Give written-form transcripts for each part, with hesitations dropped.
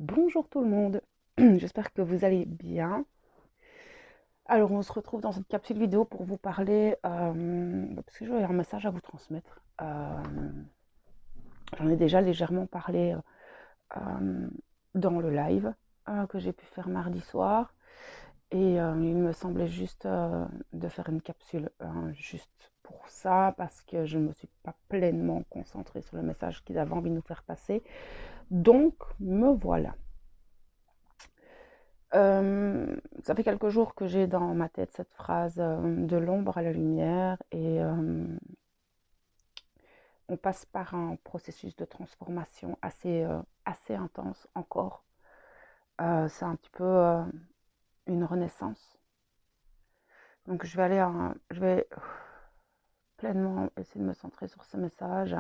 Bonjour tout le monde, j'espère que vous allez bien. Alors on se retrouve dans cette capsule vidéo pour vous parler, parce que j'ai un message à vous transmettre. J'en ai déjà légèrement parlé euh, dans le live que j'ai pu faire mardi soir. Et il me semblait juste de faire une capsule juste pour ça, parce que je ne me suis pas pleinement concentrée sur le message qu'ils avaient envie de nous faire passer. Donc me voilà. Ça fait quelques jours que j'ai dans ma tête cette phrase de l'ombre à la lumière et on passe par un processus de transformation assez intense encore. C'est un petit peu une renaissance. Donc je vais pleinement essayer de me centrer sur ce message.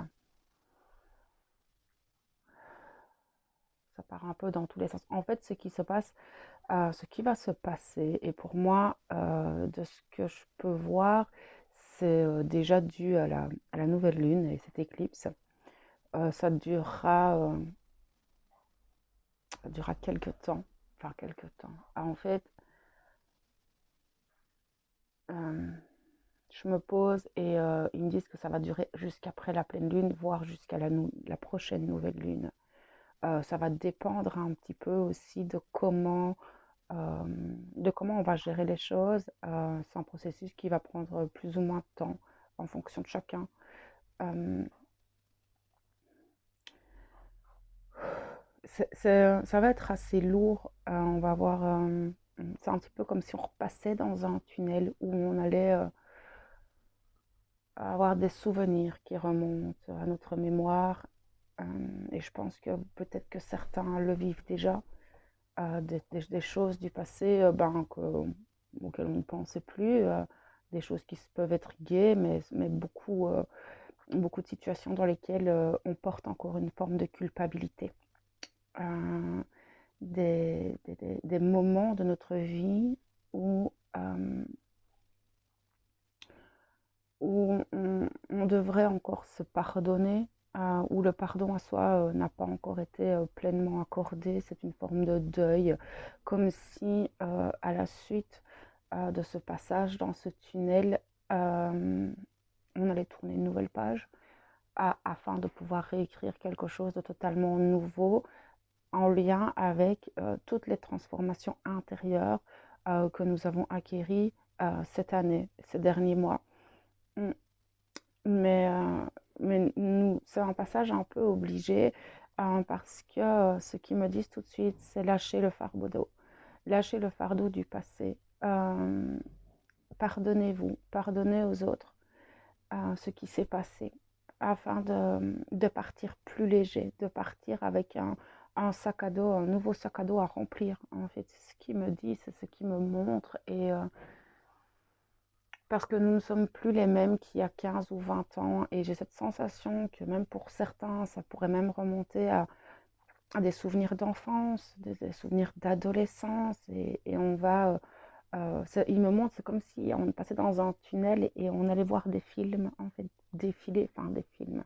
Ça part un peu dans tous les sens. En fait, ce qui se passe, ce qui va se passer, et pour moi, de ce que je peux voir, c'est déjà dû à la nouvelle lune et cette éclipse. Ça durera quelques temps. Enfin, quelques temps. En fait, euh, je me pose et ils me disent que ça va durer jusqu'après la pleine lune, voire jusqu'à la prochaine nouvelle lune. Ça va dépendre un petit peu aussi euh, de comment on va gérer les choses. C'est un processus qui va prendre plus ou moins de temps en fonction de chacun. Euh, ça va être assez lourd. On va avoir, c'est un petit peu comme si on repassait dans un tunnel où on allait avoir des souvenirs qui remontent à notre mémoire. Et je pense que peut-être que certains le vivent déjà. Des choses du passé auxquelles on ne pensait plus, des choses qui peuvent être gaies, mais beaucoup de situations dans lesquelles on porte encore une forme de culpabilité. Euh, des moments de notre vie où, on devrait encore se pardonner, où le pardon à soi n'a pas encore été pleinement accordé. C'est une forme de deuil, comme si à la suite de ce passage dans ce tunnel, on allait tourner une nouvelle page afin de pouvoir réécrire quelque chose de totalement nouveau en lien avec toutes les transformations intérieures que nous avons acquéries cette année, ces derniers mois. Mm. Mais, euh, mais nous, c'est un passage un peu obligé parce que ce qu'ils me disent tout de suite, c'est lâcher le fardeau du passé. Pardonnez-vous, pardonnez aux autres ce qui s'est passé afin de partir plus léger, de partir avec un sac à dos, un nouveau sac à dos à remplir. En fait, c'est ce qu'ils me disent, c'est ce qu'ils me montrent. Et parce que nous ne sommes plus les mêmes qu'il y a 15 ou 20 ans. Et j'ai cette sensation que même pour certains, ça pourrait même remonter à des souvenirs d'enfance, des souvenirs d'adolescence. Et on va... il me montre, c'est comme si on passait dans un tunnel et on allait voir des films, en fait, défiler, enfin des films.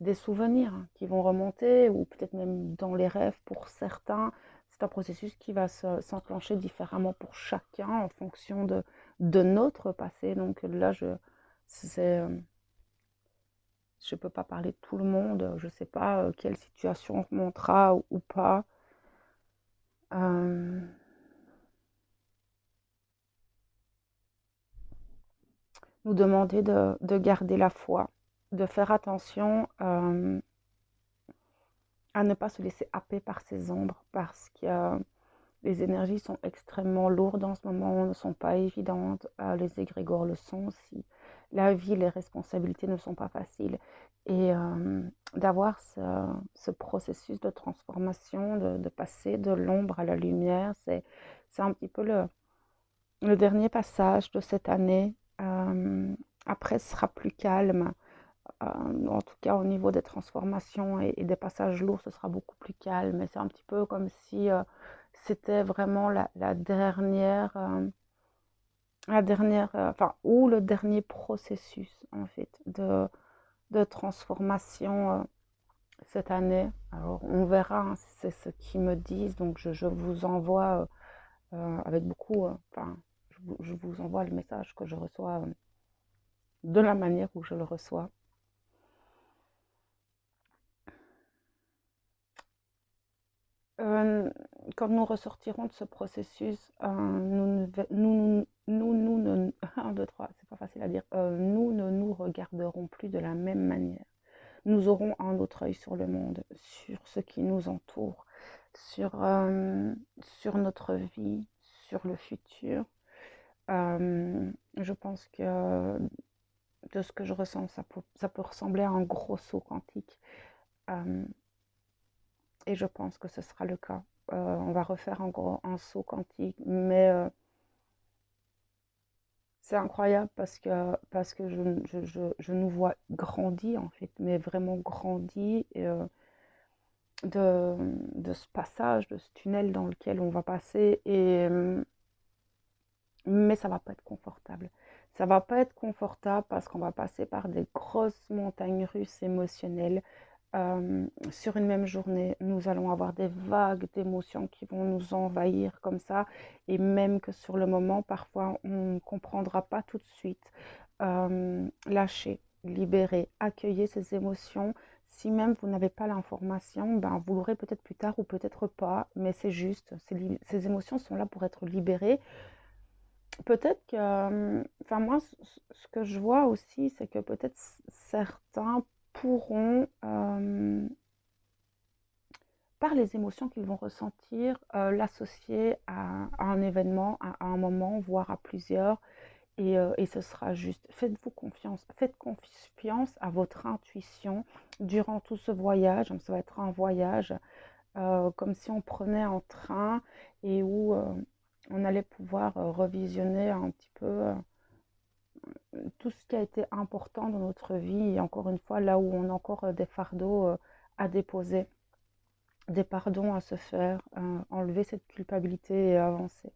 Des souvenirs qui vont remonter, ou peut-être même dans les rêves pour certains. C'est un processus qui va s'enclencher différemment pour chacun en fonction de notre passé. Donc là, je ne peux pas parler de tout le monde. Je ne sais pas quelle situation remontera ou pas. Euh, Nous demander de garder la foi, de faire attention à ne pas se laisser happer par ces ombres, parce que les énergies sont extrêmement lourdes en ce moment, ne sont pas évidentes, les égrégores le sont aussi. La vie, les responsabilités ne sont pas faciles. Et d'avoir ce processus de transformation, de passer de l'ombre à la lumière, c'est un petit peu le dernier passage de cette année. Après, ce sera plus calme. En tout cas, au niveau des transformations et des passages lourds, ce sera beaucoup plus calme. Mais c'est un petit peu comme si c'était vraiment enfin, ou le dernier processus, en fait, de transformation cette année. Alors, on verra, hein, si c'est ce qu'ils me disent. Donc, je vous envoie avec beaucoup, enfin, je vous envoie le message que je reçois de la manière où je le reçois. Euh, Quand nous ressortirons de ce processus, un, deux, trois, c'est pas facile à dire, nous ne nous regarderons plus de la même manière. Nous aurons un autre œil sur le monde, sur ce qui nous entoure, sur notre vie, sur le futur. Je pense que de ce que je ressens, ça peut ressembler à un gros saut quantique. Euh, et je pense que ce sera le cas. On va refaire un saut quantique, mais c'est incroyable parce que je nous vois grandir en fait, mais vraiment grandir de, de ce passage, de ce tunnel dans lequel on va passer. Mais ça va pas être confortable. Ça va pas être confortable parce qu'on va passer par des grosses montagnes russes émotionnelles. Sur une même journée, nous allons avoir des vagues d'émotions qui vont nous envahir comme ça, et même que sur le moment, parfois, on ne comprendra pas tout de suite. Lâcher, libérer, accueillir ces émotions. Si même vous n'avez pas l'information, ben, vous l'aurez peut-être plus tard ou peut-être pas, mais c'est juste, ces émotions sont là pour être libérées. Peut-être que, enfin moi, ce que je vois aussi, c'est que peut-être certains pourront, par les émotions qu'ils vont ressentir, l'associer à un événement, à un moment, voire à plusieurs, et ce sera juste. Faites-vous confiance, faites confiance à votre intuition durant tout ce voyage. Ça va être un voyage comme si on prenait un train et où on allait pouvoir revisionner un petit peu tout ce qui a été important dans notre vie, et encore une fois, là où on a encore des fardeaux à déposer, des pardons à se faire, enlever cette culpabilité et avancer.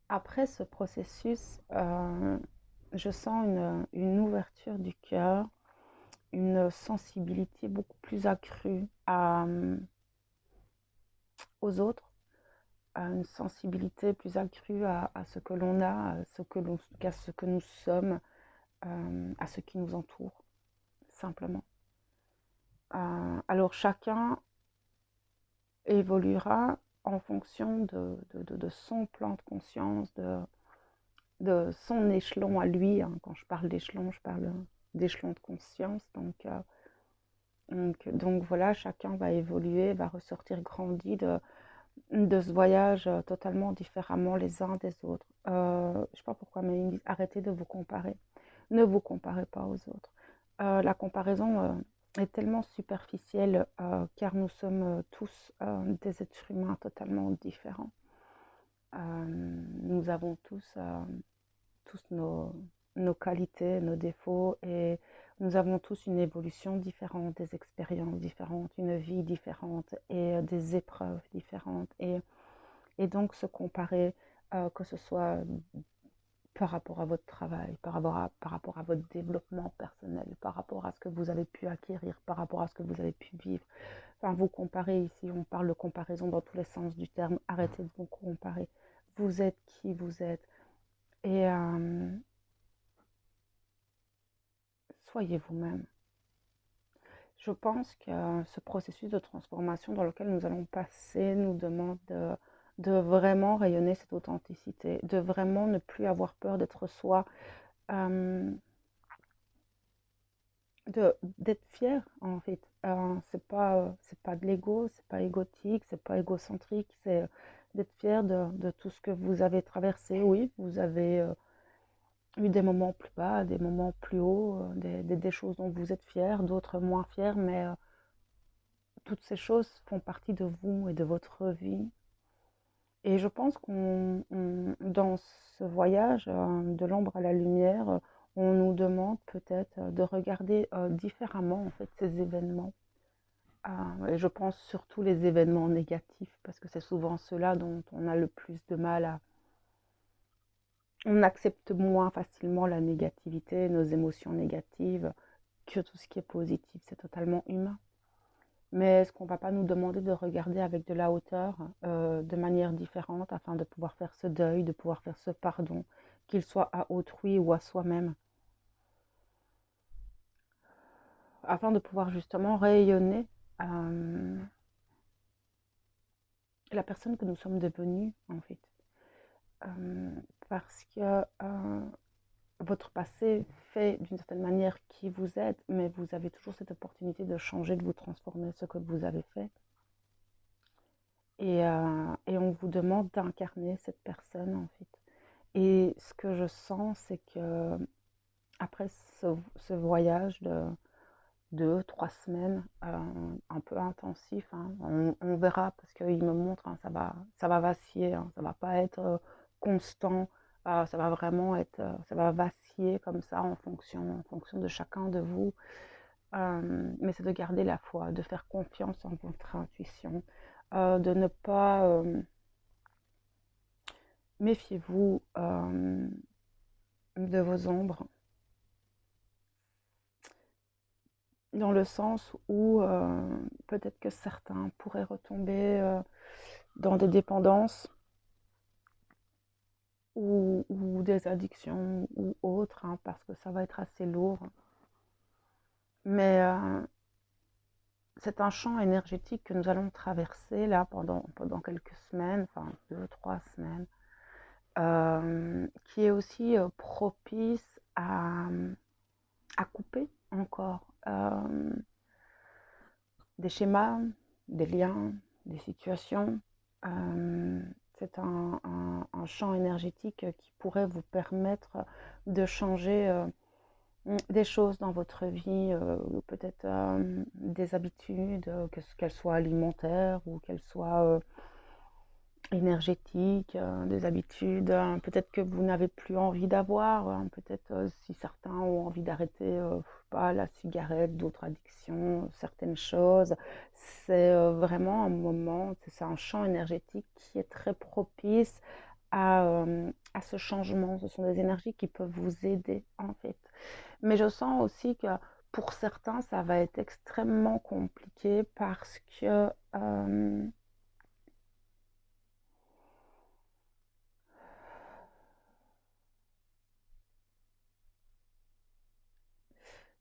Après ce processus, je sens une ouverture du cœur, une sensibilité beaucoup plus accrue aux autres, une sensibilité plus accrue à ce que l'on a, à ce que nous sommes, à ce qui nous entoure, simplement. Alors chacun évoluera en fonction de son plan de conscience, de son échelon à lui, hein. Quand je parle d'échelon, je parle d'échelon de conscience. Donc voilà, chacun va évoluer, va ressortir grandi de ce voyage totalement différemment les uns des autres. Je ne sais pas pourquoi, mais ils disent arrêtez de vous comparer. Ne vous comparez pas aux autres. La comparaison est tellement superficielle car nous sommes tous des êtres humains totalement différents. Nous avons tous nos qualités, nos défauts, et nous avons tous une évolution différente, des expériences différentes, une vie différente et des épreuves différentes. Et donc se comparer, que ce soit par rapport à votre travail, par rapport à votre développement personnel, par rapport à ce que vous avez pu acquérir, par rapport à ce que vous avez pu vivre. Enfin, vous comparez ici, on parle de comparaison dans tous les sens du terme. Arrêtez de vous comparer. Vous êtes qui vous êtes. Et soyez vous-même. Je pense que ce processus de transformation dans lequel nous allons passer nous demande de vraiment rayonner cette authenticité, de vraiment ne plus avoir peur d'être soi, euh, d'être fier en fait. C'est pas de l'ego, c'est pas égotique, c'est pas égocentrique, c'est d'être fier de tout ce que vous avez traversé. Oui, vous avez eu des moments plus bas, des moments plus hauts, des choses dont vous êtes fier, d'autres moins fiers, mais toutes ces choses font partie de vous et de votre vie. Et je pense dans ce voyage de l'ombre à la lumière, on nous demande peut-être de regarder différemment en fait ces événements. Et je pense surtout les événements négatifs parce que c'est souvent ceux-là dont on a le plus de mal On accepte moins facilement la négativité, nos émotions négatives, que tout ce qui est positif. C'est totalement humain. Mais est-ce qu'on ne va pas nous demander de regarder avec de la hauteur, de manière différente, afin de pouvoir faire ce deuil, de pouvoir faire ce pardon, qu'il soit à autrui ou à soi-même, afin de pouvoir justement rayonner euh, la personne que nous sommes devenus, en fait. Euh, Parce que votre passé fait d'une certaine manière qui vous êtes, mais vous avez toujours cette opportunité de changer, de vous transformer ce que vous avez fait. Et on vous demande d'incarner cette personne, en fait. Et ce que je sens, c'est que après ce voyage de 2, 3 semaines, un peu intensif, hein, on verra parce qu'il me montre, hein, ça va vaciller, hein, ça va pas être constant, ça va vraiment être, ça va vaciller comme ça en fonction de chacun de vous. Mais c'est de garder la foi, de faire confiance en votre intuition, de ne pas, méfiez-vous de vos ombres, dans le sens où peut-être que certains pourraient retomber dans des dépendances ou des addictions ou autres, hein, parce que ça va être assez lourd. Mais c'est un champ énergétique que nous allons traverser là pendant quelques semaines, enfin 2, 3 semaines, qui est aussi propice à couper encore des schémas, des liens, des situations. Euh, c'est un champ énergétique qui pourrait vous permettre de changer des choses dans votre vie, peut-être des habitudes, qu'elles soient alimentaires ou qu'elles soient énergétiques, des habitudes, peut-être que vous n'avez plus envie d'avoir, peut-être si certains ont envie d'arrêter, pas la cigarette, d'autres addictions, certaines choses. C'est vraiment un moment, c'est un champ énergétique qui est très propice à ce changement. Ce sont des énergies qui peuvent vous aider en fait. Mais je sens aussi que pour certains, ça va être extrêmement compliqué parce que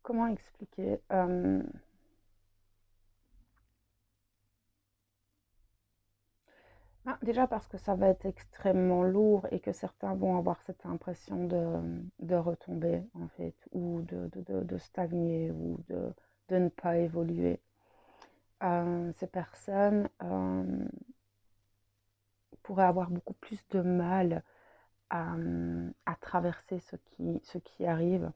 comment expliquer déjà parce que ça va être extrêmement lourd et que certains vont avoir cette impression de retomber en fait, ou de stagner ou de ne pas évoluer. Ces personnes pourraient avoir beaucoup plus de mal à traverser ce qui arrive.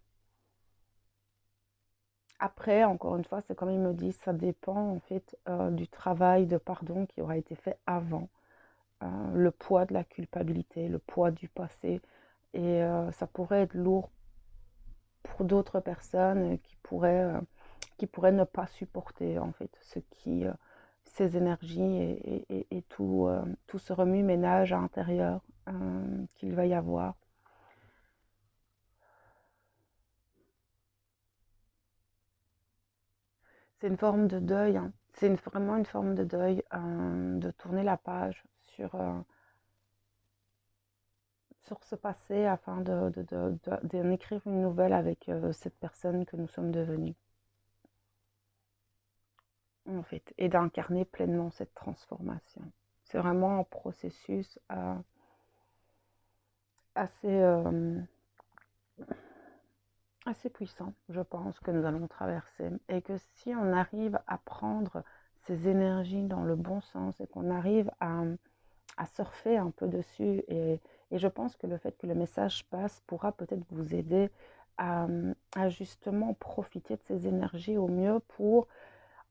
Après, encore une fois, c'est comme ils me disent, ça dépend en fait du travail de pardon qui aura été fait avant, le poids de la culpabilité, le poids du passé. Et ça pourrait être lourd pour d'autres personnes qui pourraient ne pas supporter en fait ces énergies et tout ce remue-ménage intérieur qu'il va y avoir. C'est une forme de deuil, hein. C'est vraiment une forme de deuil, de tourner la page sur ce passé afin d'en écrire une nouvelle avec cette personne que nous sommes devenus, en fait, et d'incarner pleinement cette transformation. C'est vraiment un processus assez, assez puissant, je pense, que nous allons traverser. Et que si on arrive à prendre ces énergies dans le bon sens et qu'on arrive à surfer un peu dessus, et je pense que le fait que le message passe pourra peut-être vous aider à justement profiter de ces énergies au mieux pour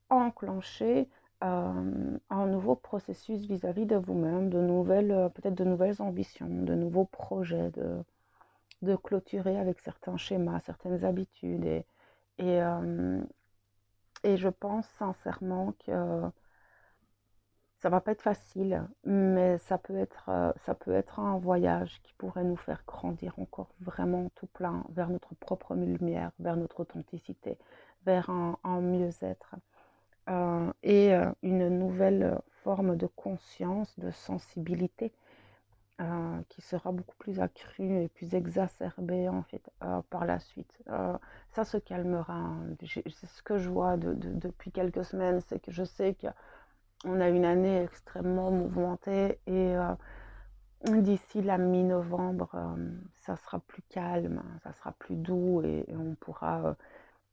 enclencher un nouveau processus vis-à-vis de vous-même, de nouvelles, peut-être de nouvelles ambitions, de nouveaux projets, de clôturer avec certains schémas, certaines habitudes. Et, euh, et je pense sincèrement que Ça va pas être facile, mais ça peut être un voyage qui pourrait nous faire grandir encore vraiment tout plein vers notre propre lumière, vers notre authenticité, vers un mieux-être une nouvelle forme de conscience, de sensibilité qui sera beaucoup plus accrue et plus exacerbée en fait par la suite. Ça se calmera, hein. C'est ce que je vois depuis quelques semaines, c'est que je sais qu'on a une année extrêmement mouvementée et d'ici la mi-novembre, ça sera plus calme, ça sera plus doux et on pourra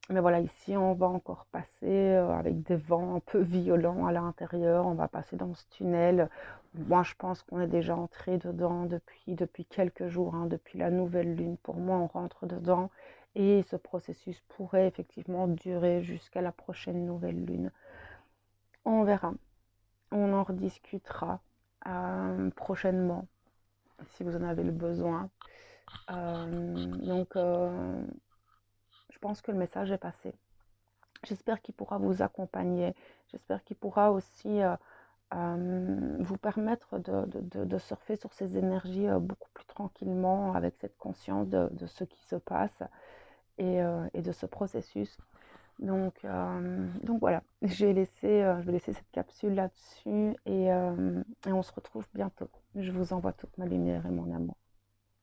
mais voilà, ici, on va encore passer avec des vents un peu violents à l'intérieur. On va passer dans ce tunnel. Moi, je pense qu'on est déjà entré dedans depuis quelques jours, hein, depuis la nouvelle lune. Pour moi, on rentre dedans et ce processus pourrait effectivement durer jusqu'à la prochaine nouvelle lune. On verra. On en rediscutera prochainement si vous en avez le besoin. Donc, je pense que le message est passé. J'espère qu'il pourra vous accompagner. J'espère qu'il pourra aussi vous permettre de surfer sur ces énergies beaucoup plus tranquillement, avec cette conscience de ce qui se passe et de ce processus. Donc voilà, je vais laisser cette capsule là-dessus et on se retrouve bientôt. Je vous envoie toute ma lumière et mon amour.